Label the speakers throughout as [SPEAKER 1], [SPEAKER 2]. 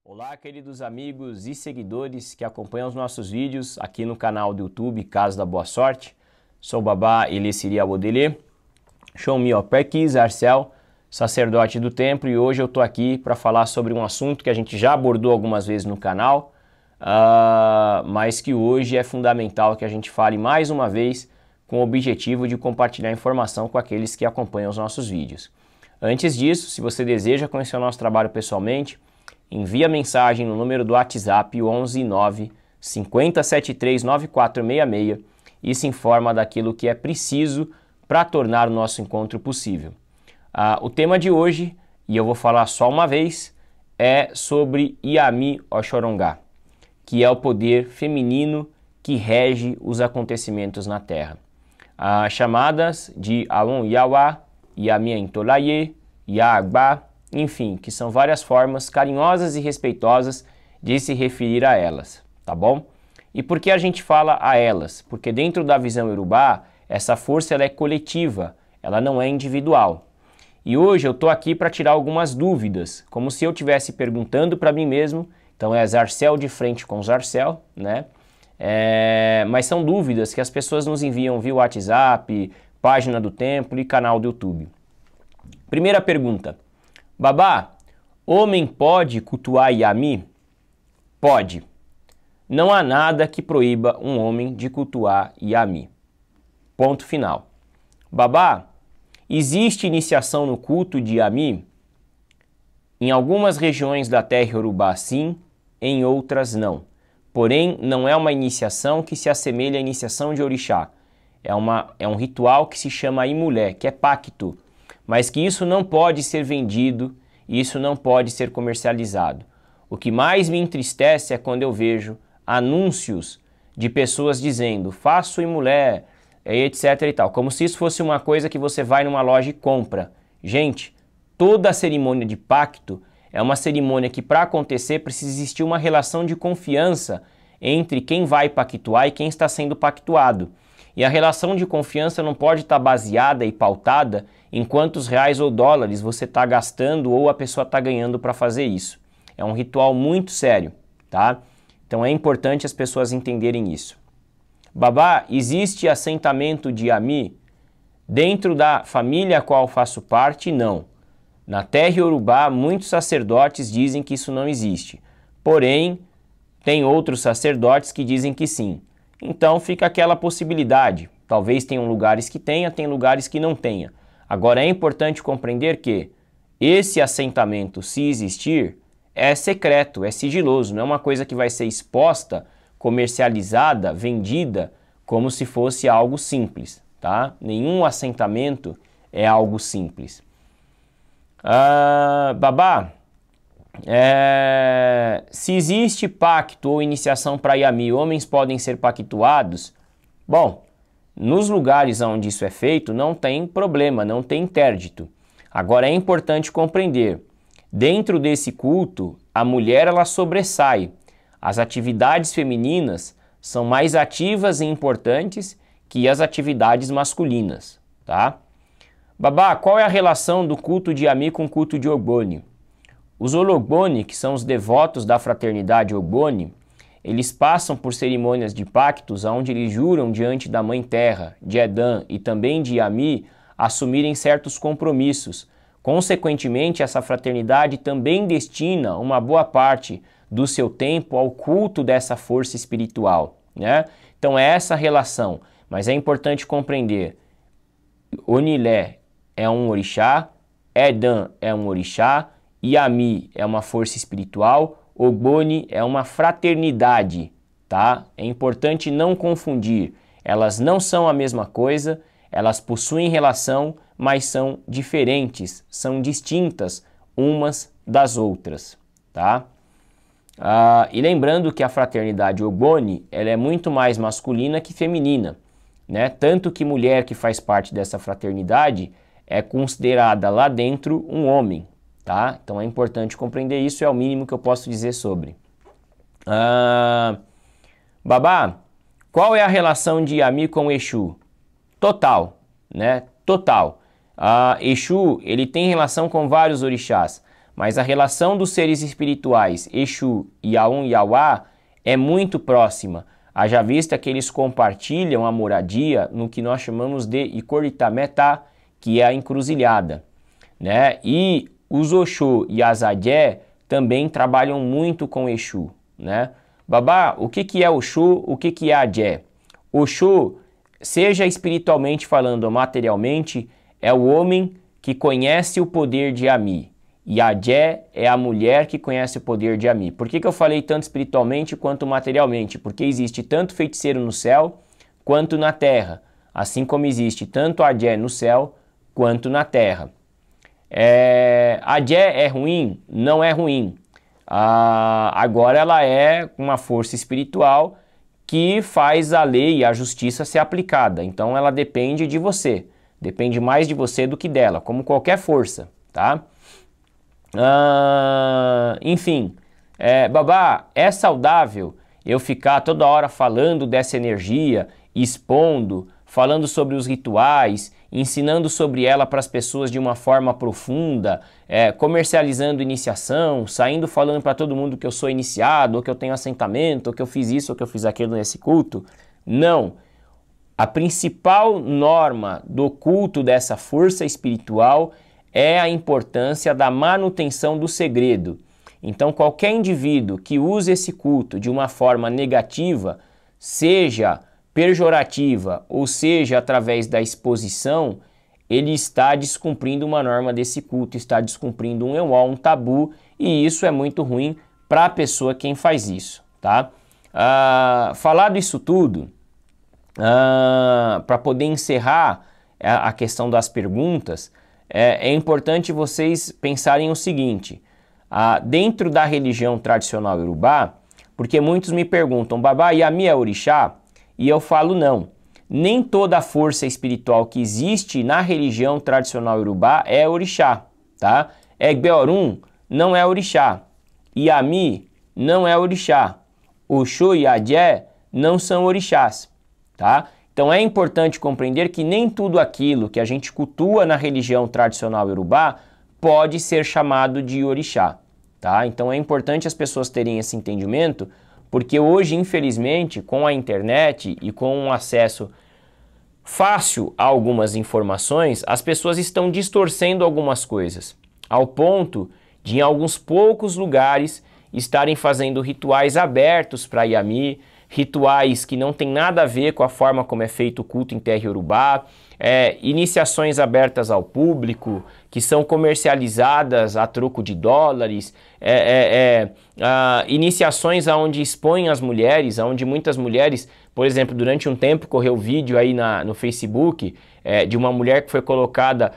[SPEAKER 1] Olá, queridos amigos e seguidores que acompanham os nossos vídeos aqui no canal do YouTube Casa da Boa Sorte. Sou o Babá Elessiri Abodele, Shomio Perkiz Arcel, sacerdote do templo, e hoje eu estou aqui para falar sobre um assunto que a gente já abordou algumas vezes no canal, mas que hoje é fundamental que a gente fale mais uma vez com o objetivo de compartilhar informação com aqueles que acompanham os nossos vídeos. Antes disso, se você deseja conhecer o nosso trabalho pessoalmente, envie a mensagem no número do WhatsApp 11 9 5073 9466 e se informa daquilo que é preciso para tornar o nosso encontro possível. O tema de hoje, e eu vou falar só uma vez, é sobre Yami Oxorongá, que é o poder feminino que rege os acontecimentos na Terra. Chamadas de Alon Yawa, Yami Entolaye, Yagba, enfim, que são várias formas carinhosas e respeitosas de se referir a elas, tá bom? E por que a gente fala a elas? Porque dentro da visão Yorubá, essa força ela é coletiva, ela não é individual. E hoje eu estou aqui para tirar algumas dúvidas, como se eu estivesse perguntando para mim mesmo, então é Zarcel de frente com Zarcel, né? Mas são dúvidas que as pessoas nos enviam via WhatsApp, página do templo e canal do YouTube. Primeira pergunta. Babá, homem pode cultuar Yami? Pode. Não há nada que proíba um homem de cultuar Yami. Ponto final. Babá, existe iniciação no culto de Yami? Em algumas regiões da terra Yorubá sim, em outras não. Porém, não é uma iniciação que se assemelha à iniciação de Orixá. É um ritual que se chama Imulé, que é pacto. Mas que isso não pode ser vendido, isso não pode ser comercializado. O que mais me entristece é quando eu vejo anúncios de pessoas dizendo, faço Imulé, etc e tal, como se isso fosse uma coisa que você vai numa loja e compra. Gente, toda a cerimônia de pacto é uma cerimônia que para acontecer precisa existir uma relação de confiança entre quem vai pactuar e quem está sendo pactuado. E a relação de confiança não pode estar baseada e pautada em quantos reais ou dólares você está gastando ou a pessoa está ganhando para fazer isso. É um ritual muito sério, tá? Então é importante as pessoas entenderem isso. Babá, existe assentamento de Yami? Dentro da família a qual faço parte, não. Na terra Yorubá, muitos sacerdotes dizem que isso não existe. Porém, tem outros sacerdotes que dizem que sim. Então fica aquela possibilidade. Talvez tenham lugares que tenha, tem lugares que não tenha. Agora é importante compreender que esse assentamento, se existir, é secreto, é sigiloso, não é uma coisa que vai ser exposta, comercializada, vendida, como se fosse algo simples, tá? Nenhum assentamento é algo simples. Babá, se existe pacto ou iniciação para Yami, homens podem ser pactuados? Bom, nos lugares onde isso é feito não tem problema, não tem interdito. Agora é importante compreender, dentro desse culto, a mulher ela sobressai. As atividades femininas são mais ativas e importantes que as atividades masculinas, tá? Babá, qual é a relação do culto de Yami com o culto de Ogboni? Os Ologboni, que são os devotos da fraternidade Ogboni, eles passam por cerimônias de pactos onde eles juram diante da Mãe Terra, de Edan e também de Yami assumirem certos compromissos. Consequentemente, essa fraternidade também destina uma boa parte do seu tempo ao culto dessa força espiritual, né? Então é essa relação, mas é importante compreender, Onilé é um orixá, Edan é um orixá, Yami é uma força espiritual, Ogboni é uma fraternidade, tá? É importante não confundir, elas não são a mesma coisa, elas possuem relação, mas são diferentes, são distintas umas das outras, tá? E lembrando que a fraternidade Ogboni, ela é muito mais masculina que feminina, né? Tanto que mulher que faz parte dessa fraternidade é considerada lá dentro um homem, tá? Então é importante compreender isso, é o mínimo que eu posso dizer sobre. Babá, qual é a relação de Yami com Exu? Total, né? Total. Exu, ele tem relação com vários orixás, mas a relação dos seres espirituais, Exu, Yaun e Yauá, é muito próxima, haja vista que eles compartilham a moradia no que nós chamamos de Ikoritameta, que é a encruzilhada, né? E os Oxô e as Adé também trabalham muito com Exu, né? Babá, o que é Oxô, o que é Adé? Oxô, seja espiritualmente falando ou materialmente, é o homem que conhece o poder de Ami. E Adé é a mulher que conhece o poder de Ami. Por que eu falei tanto espiritualmente quanto materialmente? Porque existe tanto feiticeiro no céu quanto na terra. Assim como existe tanto Adé no céu quanto na terra. Adé é ruim? Não é ruim. Agora ela é uma força espiritual que faz a lei e a justiça ser aplicada. Então ela depende de você. Depende mais de você do que dela, como qualquer força, tá? Enfim, babá, é saudável eu ficar toda hora falando dessa energia, expondo, falando sobre os rituais, ensinando sobre ela para as pessoas de uma forma profunda, comercializando iniciação, saindo falando para todo mundo que eu sou iniciado, ou que eu tenho assentamento, ou que eu fiz isso, ou que eu fiz aquilo nesse culto? Não. A principal norma do culto dessa força espiritual é a importância da manutenção do segredo. Então, qualquer indivíduo que use esse culto de uma forma negativa, seja pejorativa ou seja através da exposição, ele está descumprindo uma norma desse culto, está descumprindo um ewó, um tabu, e isso é muito ruim para a pessoa quem faz isso, tá? Falado isso tudo, para poder encerrar a questão das perguntas, é importante vocês pensarem o seguinte, dentro da religião tradicional iorubá, porque muitos me perguntam, babá, Yami é orixá? E eu falo não, nem toda a força espiritual que existe na religião tradicional iorubá é orixá, tá? Egbeorum não é orixá, Yami não é orixá, Oxô e Adé não são orixás, tá? Então é importante compreender que nem tudo aquilo que a gente cultua na religião tradicional iorubá pode ser chamado de orixá, tá? Então é importante as pessoas terem esse entendimento, porque hoje, infelizmente, com a internet e com um acesso fácil a algumas informações, as pessoas estão distorcendo algumas coisas, ao ponto de, em alguns poucos lugares, estarem fazendo rituais abertos para Yami, rituais que não tem nada a ver com a forma como é feito o culto em terra iorubá, iniciações abertas ao público, que são comercializadas a troco de dólares, iniciações onde expõem as mulheres, onde muitas mulheres, por exemplo, durante um tempo correu vídeo aí no Facebook de uma mulher que foi colocada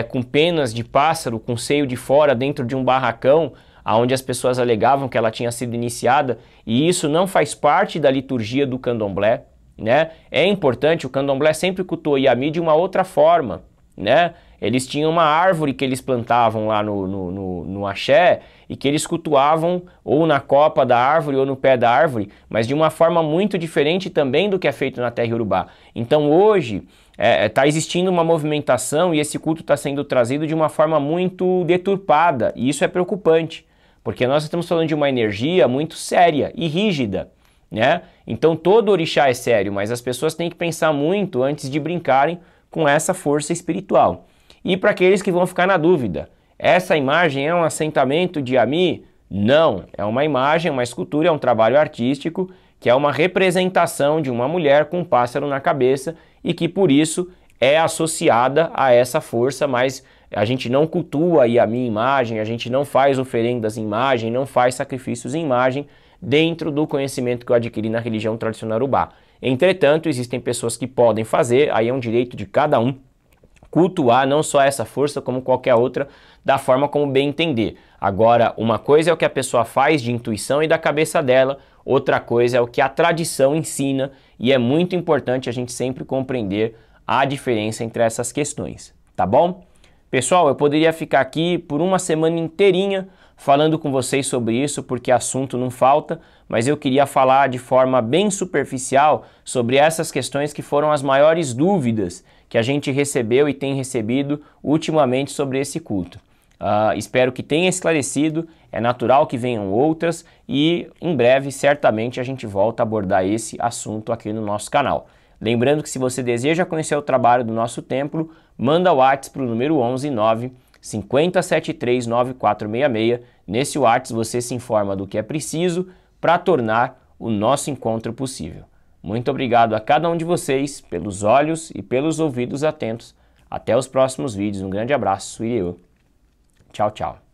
[SPEAKER 1] com penas de pássaro, com seio de fora dentro de um barracão, onde as pessoas alegavam que ela tinha sido iniciada, e isso não faz parte da liturgia do candomblé, né? É importante, o candomblé sempre cultuou Yami de uma outra forma, né? Eles tinham uma árvore que eles plantavam lá no axé e que eles cultuavam ou na copa da árvore ou no pé da árvore, mas de uma forma muito diferente também do que é feito na terra iorubá. Então hoje está existindo uma movimentação e esse culto está sendo trazido de uma forma muito deturpada, e isso é preocupante, porque nós estamos falando de uma energia muito séria e rígida, né? Então todo orixá é sério, mas as pessoas têm que pensar muito antes de brincarem com essa força espiritual. E para aqueles que vão ficar na dúvida, essa imagem é um assentamento de Yami? Não, é uma imagem, uma escultura, é um trabalho artístico, que é uma representação de uma mulher com um pássaro na cabeça e que por isso é associada a essa força, mas a gente não cultua a Yami imagem, a gente não faz oferendas em imagem, não faz sacrifícios em imagem dentro do conhecimento que eu adquiri na religião tradicional iorubá. Entretanto, existem pessoas que podem fazer, aí é um direito de cada um, cultuar não só essa força como qualquer outra, da forma como bem entender. Agora, uma coisa é o que a pessoa faz de intuição e da cabeça dela, outra coisa é o que a tradição ensina, e é muito importante a gente sempre compreender a diferença entre essas questões, tá bom? Pessoal, eu poderia ficar aqui por uma semana inteirinha falando com vocês sobre isso, porque assunto não falta, mas eu queria falar de forma bem superficial sobre essas questões que foram as maiores dúvidas que a gente recebeu e tem recebido ultimamente sobre esse culto. Espero que tenha esclarecido, é natural que venham outras e em breve certamente a gente volta a abordar esse assunto aqui no nosso canal. Lembrando que se você deseja conhecer o trabalho do nosso templo, manda o WhatsApp para o número 11 9 5073 9466. Nesse WhatsApp você se informa do que é preciso para tornar o nosso encontro possível. Muito obrigado a cada um de vocês pelos olhos e pelos ouvidos atentos. Até os próximos vídeos. Um grande abraço e eu. Tchau, tchau.